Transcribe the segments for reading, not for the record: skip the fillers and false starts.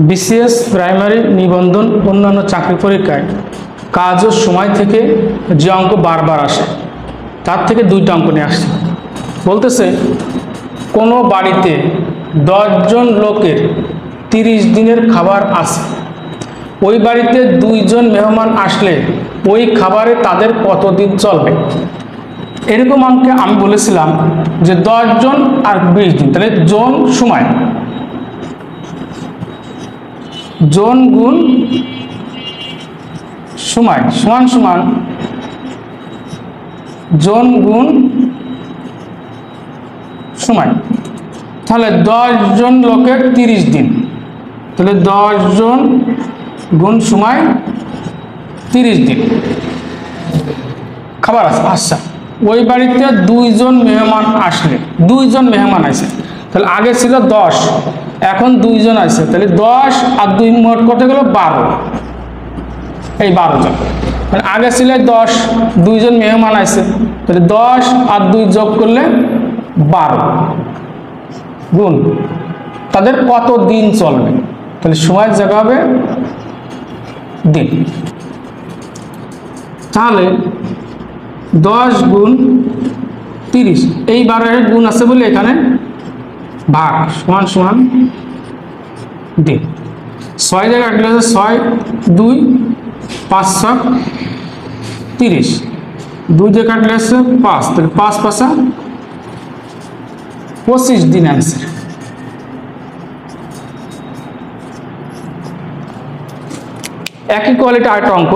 BCS primary নিবন্ধন অন্যান্য চাকরি পরীক্ষায় কাজ ও সময় থেকে যে অঙ্ক বারবার আসে তার থেকে দুইটা অঙ্ক নিয়ে আসছে। বলতেছে কোনো বাড়িতে 10 জন লোকের 30 দিনের খাবার আছে, ওই বাড়িতে 2 জন মেহমান আসলে ওই খাবারে তাদের কতদিন চলবে। এরকম অঙ্কে আমি বলেছিলাম যে 10 জন আর 20 দিন, তাহলে জন সময়, জন গুণ সময় সমান সমান জন গুণ সময়। তাহলে 10 জন লোকের 30 দিন, তাহলে 10 জন গুণ সময় 30 দিন খাবার আছে। আচ্ছা, ওই বাড়িতে 2 জন মেহমান আসলে, 2 জন মেহমান আছে, তাহলে আগে ছিল 10, এখন 2 জন আছে, তাহলে 10 আর 2 মোট কত গেল 12, এই 12 জন। মানে আগে ছিল 10, 2 জন মেহমান আছে, তাহলে 10 আর 2 যোগ করলে 12 গুণ তাদের কত দিন চলবে, তাহলে সময়ের জায়গা হবে দিন। তাহলে 10 গুণ 30, এই 12 গুণ আছে বলে এখানে ভাগ সমান সমান দিন। 6 জায়গায় কাটলে 6 2 5 6 30, 2 দিয়ে কাটলে আছে 5, তাহলে 5 5 25 দিন অ্যান্সার। একই কোয়ালিটি আরেকটা অঙ্ক,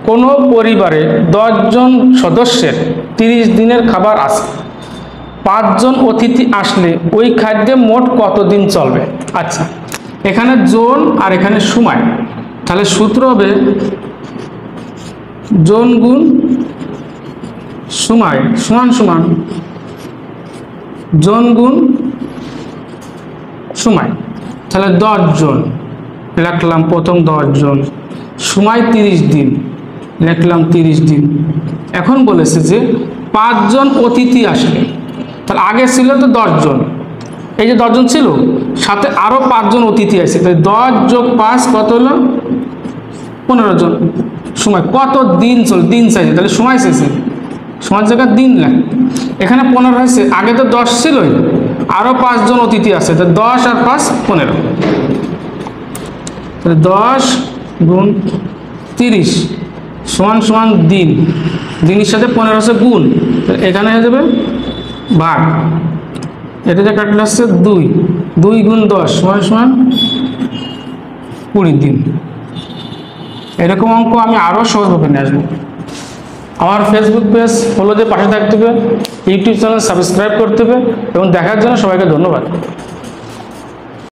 কোনো পরিবারে 10 জন সদস্যের 30 দিনের খাবার আছে, 5 জন অতিথি আসলে ওই খাদ্যে মোট কতদিন চলবে। আচ্ছা, এখানে জন আর এখানে সময়, তাহলে সূত্র হবে জন গুণ সময় সমান সমান জন গুণ সময়। তাহলে 10 জন লিখলাম, প্রথম 10 জন, সময় 30 দিন লিখলাম 30 দিন। এখন বলেছে যে 5 জন অতিথি আসলে, তাহলে আগে ছিল তো 10 জন, এই যে 10 জন ছিল, সাথে আরো 5 জন অতিথি আছে, তাহলে 10 যোগ 5 কত হলো 15 জন। সময় কত দিন চল, দিন চাইছে, তাহলে সময় চাইছে, সময়ের জায়গায় দিন লাগে। এখানে 15 হয়েছে, আগে তো 10 ছিলই, আরো 5 জন অতিথি আছে, তাহলে 10 আর 5 15, তাহলে 10 গুণ 30 সমান সমান দিন, দিনের সাথে 15 আছে গুণ, তাহলে এখানে হয়ে যাবে ভাগ, এটাতে কাটলে আসছে 2, 2 গুণ 10 সমান সমান 20 দিন। এরকম অঙ্ক আমি আরও সহজভাবে নিয়ে আসবো। আমার ফেসবুক পেজ ফলো দিয়ে পাশে থাকতে হবে, ইউটিউব চ্যানেল সাবস্ক্রাইব করতে হবে এবং দেখার জন্য সবাইকে ধন্যবাদ।